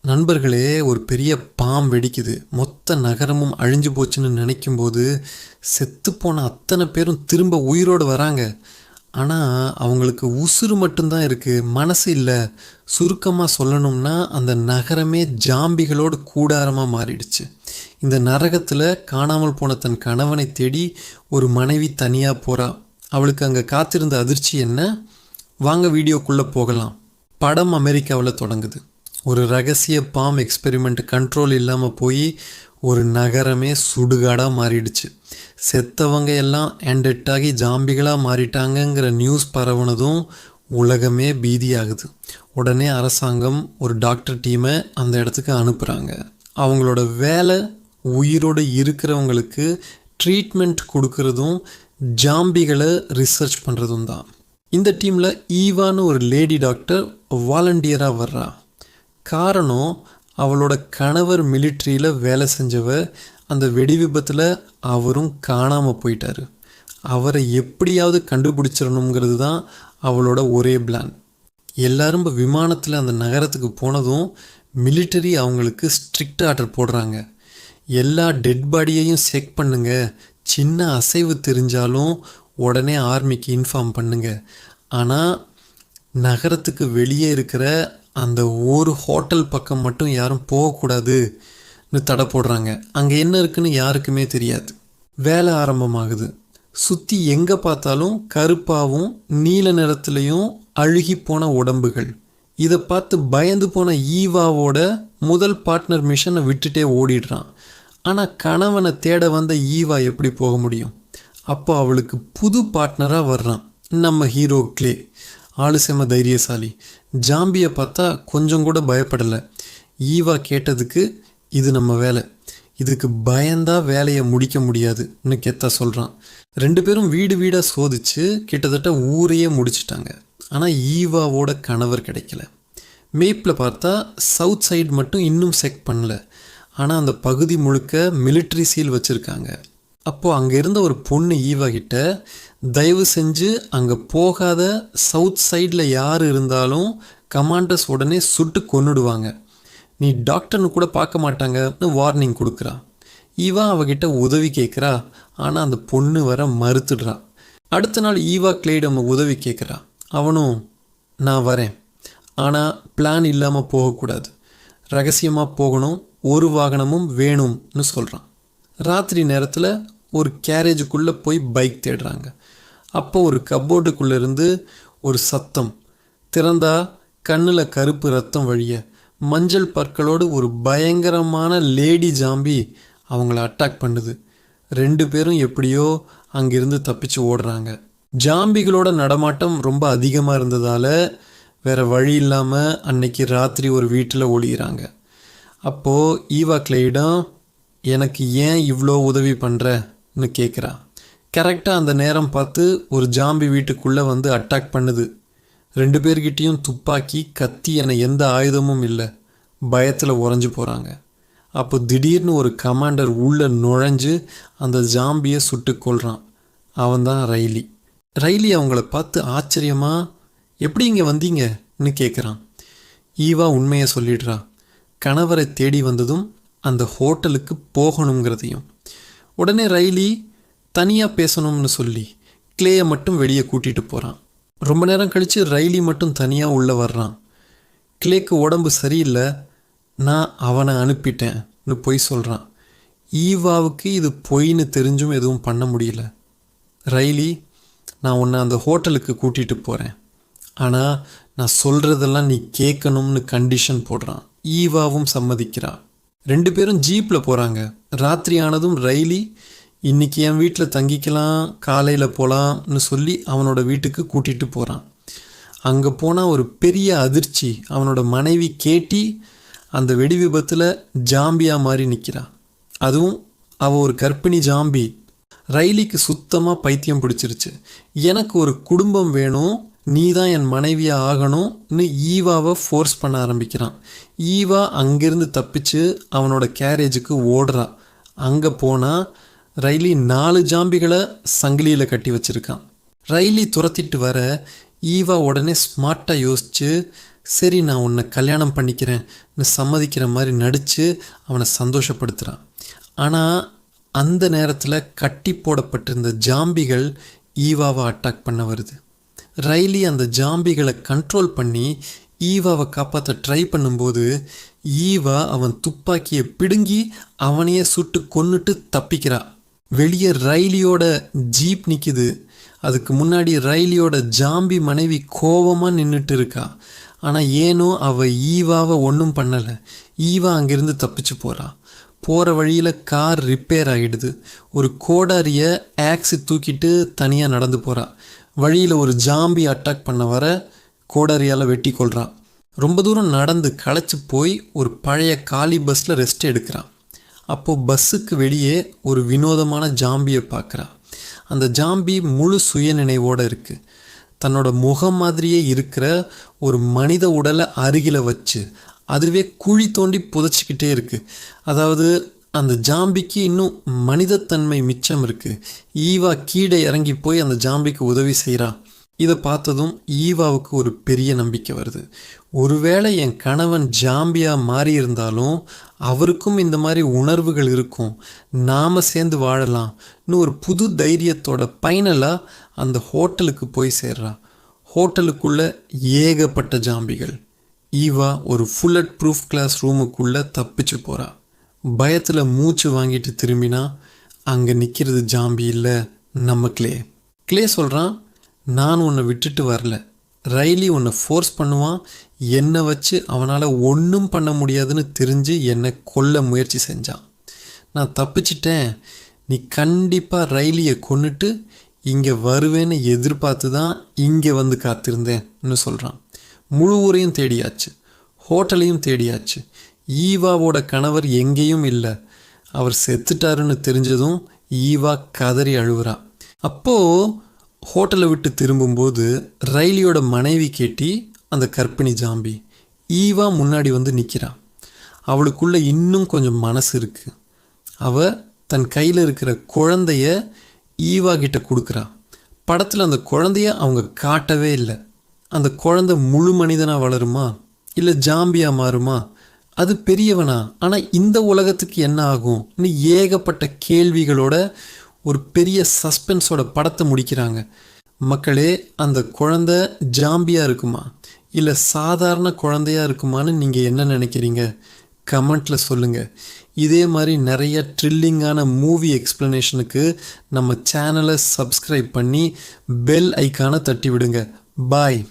நண்பர்களே, ஒரு பெரிய பாம் வெடிக்குது. மொத்த நகரமும் அழிஞ்சு போச்சுன்னு நினைக்கும்போது செத்துப்போன அத்தனை பேரும் திரும்ப உயிரோடு வராங்க. ஆனால் அவங்களுக்கு உசுறு மட்டும்தான் இருக்குது, மனசு இல்லை. சுருக்கமாக சொல்லணும்னா அந்த நகரமே ஜாம்பிகளோடு கூடாரமாக மாறிடுச்சு. இந்த நரகத்தில் காணாமல் போன தன் கணவனை தேடி ஒரு மனைவி தனியாக போகிறா. அவளுக்கு அங்கே காத்திருந்த அதிர்ச்சி என்ன? வாங்க வீடியோக்குள்ளே போகலாம். படம் அமெரிக்காவில் தொடங்குது. ஒரு ரகசிய பாம் எக்ஸ்பெரிமெண்ட் கண்ட்ரோல் இல்லாமல் போய் ஒரு நகரமே சுடுகாடாக மாறிடுச்சு. செத்தவங்க எல்லாம் எண்டெட்டாகி ஜாம்பிகளாக மாறிட்டாங்கங்கிற நியூஸ் பரவுனதும் உலகமே பீதியாகுது. உடனே அரசாங்கம் ஒரு டாக்டர் டீமை அந்த இடத்துக்கு அனுப்புகிறாங்க. அவங்களோட வேலை உயிரோடு இருக்கிறவங்களுக்கு ட்ரீட்மெண்ட் கொடுக்கறதும் ஜாம்பிகளை ரிசர்ச் பண்ணுறதும் தான். இந்த டீமில் ஈவான்னு ஒரு லேடி டாக்டர் வாலண்டியராக வர்றா. காரணம், அவளோட கணவர் மிலிட்ரியில் வேலை செஞ்சவர். அந்த வெடி விபத்தில் அவரும் காணாமல் போயிட்டார். அவரை எப்படியாவது கண்டுபிடிச்சிடணுங்கிறது தான் அவளோட ஒரே பிளான். எல்லாரும் இப்போ விமானத்தில் அந்த நகரத்துக்கு போனதும் மிலிட்டரி அவங்களுக்கு ஸ்ட்ரிக்ட் ஆர்டர் போடுறாங்க. எல்லா டெட் பாடியையும் செக் பண்ணுங்க, சின்ன அசைவு தெரிஞ்சாலும் உடனே ஆர்மிக்கு இன்ஃபார்ம் பண்ணுங்க. ஆனால் நகரத்துக்கு வெளியே இருக்கிற அந்த ஒரு ஹோட்டல் பக்கம் மட்டும் யாரும் போகக்கூடாதுன்னு தடை போடுறாங்க. அங்கே என்ன இருக்குன்னு யாருக்குமே தெரியாது. வேலை ஆரம்பமாகுது. சுற்றி எங்கே பார்த்தாலும் கருப்பாகவும் நீல நிறத்துலையும் அழுகி போன உடம்புகள். இதை பார்த்து பயந்து போன ஈவாவோட முதல் பார்ட்னர் மிஷனை விட்டுட்டே ஓடிடுறான். ஆனால் கணவனை தேட வந்த ஈவா எப்படி போக முடியும்? அப்போ அவளுக்கு புது பார்ட்னராக வர்றான் நம்ம ஹீரோ கிளே. ஆளு செம தைரியசாலி. ஜாம்பியை பார்த்தா கொஞ்சம் கூட பயப்படலை. ஈவா கேட்டதுக்கு இது நம்ம வேலை, இதுக்கு பயந்தா வேலையை முடிக்க முடியாதுன்னு கெத்தா சொல்கிறான். 2 பேரும் வீடு வீடாக சோதிச்சு கிட்டத்தட்ட ஊரையே முடிச்சிட்டாங்க. ஆனால் ஈவாவோட கணவர் கிடைக்கல. மேப்பில் பார்த்தா சவுத் சைடு மட்டும் இன்னும் செக் பண்ணல. ஆனால் அந்த பகுதி முழுக்க மிலிட்ரி சீல் வச்சுருக்காங்க. அப்போது அங்கே இருந்த ஒரு பொண்ணு ஈவா கிட்ட, தயவு செஞ்சு அங்கே போகாத, சவுத் சைடில் யார் இருந்தாலும் கமாண்டர்ஸ் உடனே சுட்டு கொன்னுடுவாங்க, நீ டாக்டர்னு கூட பார்க்க மாட்டாங்கன்னு வார்னிங் கொடுக்குறா. ஈவா அவகிட்ட உதவி கேட்குறா. ஆனால் அந்த பொண்ணு வர மறுத்துடுறா. அடுத்த நாள் ஈவா கிளேடம் உதவி கேட்குறா. அவனும் நான் வரேன், ஆனால் பிளான் இல்லாமல் போகக்கூடாது, ரகசியமாக போகணும், ஒரு வாகனமும் வேணும்னு சொல்கிறான். ராத்திரி நேரத்தில் ஒரு கேரேஜுக்குள்ளே போய் பைக் தேடுறாங்க. அப்போ ஒரு கப்போர்டுக்குள்ளே இருந்து ஒரு சத்தம். திறந்தா கண்ணில் கருப்பு ரத்தம் வழிய மஞ்சள் பற்களோடு ஒரு பயங்கரமான லேடி ஜாம்பி அவங்கள அட்டாக் பண்ணுது. 2 பேரும் எப்படியோ அங்கிருந்து தப்பிச்சு ஓடுறாங்க. ஜாம்பிகளோட நடமாட்டம் ரொம்ப அதிகமாக இருந்ததால் வேறு வழி இல்லாமல் அன்னைக்கு ராத்திரி ஒரு வீட்டில் ஒளிகிறாங்க. அப்போது ஈவா கிளேயிடம், எனக்கு ஏன் இவ்வளோ உதவி பண்ணுறன்னு கேட்குறா. கரெக்டாக அந்த நேரம் பார்த்து ஒரு ஜாம்பி வீட்டுக்குள்ளே வந்து அட்டாக் பண்ணுது. 2 பேர்கிட்டையும் துப்பாக்கி, கத்தி என எந்த ஆயுதமும் இல்லை. பயத்தில் உறைஞ்சி போகிறாங்க. அப்போ திடீர்னு ஒரு கமாண்டர் உள்ளே நுழைஞ்சு அந்த ஜாம்பியை சுட்டு கொள்கிறான். அவன்தான் ரைலி. ரைலி அவங்கள பார்த்து ஆச்சரியமா, எப்படி இங்கே வந்தீங்கன்னு கேட்குறான். ஈவா உண்மையை சொல்லிடுறா. கணவரை தேடி வந்ததும் அந்த ஹோட்டலுக்கு போகணுங்கிறதையும். உடனே ரைலி தனியாக பேசணும்னு சொல்லி கிளேயை மட்டும் வெளியே கூட்டிகிட்டு போகிறான். ரொம்ப நேரம் கழித்து ரைலி மட்டும் தனியாக உள்ளே வர்றான். கிளேக்கு உடம்பு சரியில்லை, நான் அவனை அனுப்பிட்டேன்னு பொய் சொல்கிறான். ஈவாவுக்கு இது பொய்ன்னு தெரிஞ்சும் எதுவும் பண்ண முடியல. ரைலி, நான் உன்னை அந்த ஹோட்டலுக்கு கூட்டிகிட்டு போகிறேன், ஆனால் நான் சொல்கிறதெல்லாம் நீ கேட்கணும்னு கண்டிஷன் போடுறான். ஈவாவும் சம்மதிக்கிறான். 2 பேரும் ஜீப்பில் போகிறாங்க. ராத்திரி ஆனதும் ரைலி, இன்றைக்கி என் வீட்டில் தங்கிக்கலாம், காலையில் போகலாம்னு சொல்லி அவனோட வீட்டுக்கு கூட்டிகிட்டு போகிறான். அங்கே போனால் ஒரு பெரிய அதிர்ச்சி. அவனோட மனைவி கேட்டி அந்த வெடி விபத்தில் ஜாம்பியாக மாதிரி நிற்கிறான். அதுவும் அவள் ஒரு கர்ப்பிணி ஜாம்பி. ரைலிக்கு சுத்தமாக பைத்தியம் பிடிச்சிருச்சு. எனக்கு ஒரு குடும்பம் வேணும், நீ தான் என் மனைவியாக ஆகணும்னு ஈவாவை ஃபோர்ஸ் பண்ண ஆரம்பிக்கிறான். ஈவா அங்கேருந்து தப்பிச்சு அவனோட கேரேஜுக்கு ஓடுறா. அங்கே போனால் ரைலி 4 ஜாம்பிகளை சங்கிலியில் கட்டி வச்சுருக்கான். ரைலி துரத்திட்டு வர ஈவா உடனே ஸ்மார்ட்டாக யோசித்து சரி நான் உன்னை கல்யாணம் பண்ணிக்கிறேன்னு சம்மதிக்கிற மாதிரி நடித்து அவனை சந்தோஷப்படுத்துகிறான். ஆனால் அந்த நேரத்தில் கட்டி போடப்பட்டிருந்த ஜாம்பிகள் ஈவாவை அட்டாக் பண்ண வருது. ரைலி அந்த ஜாம்பிகளை கண்ட்ரோல் பண்ணி ஈவாவை காப்பாற்ற ட்ரை பண்ணும்போது ஈவா அவன் துப்பாக்கியை பிடுங்கி அவனையே சுட்டு கொன்னுட்டு தப்பிக்கிறா. வெளியே ரைலியோட ஜீப் நிற்கிது. அதுக்கு முன்னாடி ரைலியோட ஜாம்பி மனைவி கோபமாக நின்றுட்டு இருக்கா. ஆனால் ஏனோ அவள் ஈவாவை ஒன்றும் பண்ணலை. ஈவா அங்கேருந்து தப்பிச்சு போகிறா. போகிற வழியில் கார் ரிப்பேர் ஆகிடுது. ஒரு கோடாரியை ஆக்ஸி தூக்கிட்டு தனியாக நடந்து போகிறா. வழியில் ஒரு ஜாம்பி அட்டாக் பண்ண வர கோடாரியால் வெட்டி கொள்கிறான். ரொம்ப தூரம் நடந்து களைச்சி போய் ஒரு பழைய காலி பஸ்ஸில் ரெஸ்ட் எடுக்கிறான். அப்போது பஸ்ஸுக்கு வெளியே ஒரு வினோதமான ஜாம்பியை பார்க்குறான். அந்த ஜாம்பி முழு சுயநினைவோடு இருக்குது. தன்னோட முகம் மாதிரியே இருக்கிற ஒரு மனித உடலை அருகில் வச்சு அதுவே குழி தோண்டி புதைச்சிக்கிட்டே இருக்குது. அதாவது அந்த ஜாம்பிக்கு இன்னும் மனிதத்தன்மை மிச்சம் இருக்குது. ஈவா கீழே இறங்கி போய் அந்த ஜாம்பிக்கு உதவி செய்கிறா. இதை பார்த்ததும் ஈவாவுக்கு ஒரு பெரிய நம்பிக்கை வருது. ஒருவேளை என் கணவன் ஜாம்பியாக மாறியிருந்தாலும் அவருக்கும் இந்த மாதிரி உணர்வுகள் இருக்கும், நாம் சேர்ந்து வாழலாம்னு ஒரு புது தைரியத்தோட ஃபைனலாக அந்த ஹோட்டலுக்கு போய் சேர்றா. ஹோட்டலுக்குள்ளே ஏகப்பட்ட ஜாம்பிகள். ஈவா ஒரு ஃபுல்லட் ப்ரூஃப் கிளாஸ் ரூமுக்குள்ளே தப்பிச்சு போகிறா. பயத்தில் மூச்சு வாங்கிட்டு திரும்பினா அங்கே நிற்கிறது ஜாம்பி இல்லை, நம்ம கிளே சொல்கிறான், நான் உன்னை விட்டுட்டு வரல. ரைலி உன்னை ஃபோர்ஸ் பண்ணுவான். என்னை வச்சு அவனால் ஒன்றும் பண்ண முடியாதுன்னு தெரிஞ்சு என்னை கொல்ல முயற்சி செஞ்சான். நான் தப்பிச்சிட்டேன். நீ கண்டிப்பாக ரைலியை கொன்னுட்டு இங்கே வருவேன்னு எதிர்பார்த்து தான் இங்கே வந்து காத்திருந்தேன்னு சொல்கிறான். முழு ஊரையும் தேடியாச்சு, ஹோட்டலையும் தேடியாச்சு. ஈவாவோட கணவர் எங்கேயும் இல்லை. அவர் செத்துட்டாருன்னு தெரிஞ்சதும் ஈவா கதறி அழுவுறா. அப்போது ஹோட்டலை விட்டு திரும்பும்போது ரைலியோட மனைவி கேட்டி அந்த கர்ப்பிணி ஜாம்பி ஈவா முன்னாடி வந்து நிற்கிறா. அவளுக்குள்ளே இன்னும் கொஞ்சம் மனசு இருக்குது. அவள் தன் கையில் இருக்கிற குழந்தைய ஈவா கிட்ட கொடுக்குறா. படத்தில் அந்த குழந்தைய அவங்க காட்டவே இல்லை. அந்த குழந்தை முழு மனிதனாக வளருமா இல்லை ஜாம்பியாக மாறுமா, அது பெரியவனா, ஆனால் இந்த உலகத்துக்கு என்ன ஆகும்னு ஏகப்பட்ட கேள்விகளோட ஒரு பெரிய சஸ்பென்ஸோட படத்தை முடிக்கிறாங்க. மக்களே, அந்த குழந்தை ஜாம்பியாக இருக்குமா இல்லை சாதாரண குழந்தையாக இருக்குமான்னு நீங்கள் என்ன நினைக்கிறீங்க? கமெண்ட்டில் சொல்லுங்கள். இதே மாதிரி நிறைய த்ரில்லிங்கான மூவி எக்ஸ்ப்ளனேஷனுக்கு நம்ம சேனலை சப்ஸ்கிரைப் பண்ணி பெல் ஐக்கானை தட்டி விடுங்க. பாய்.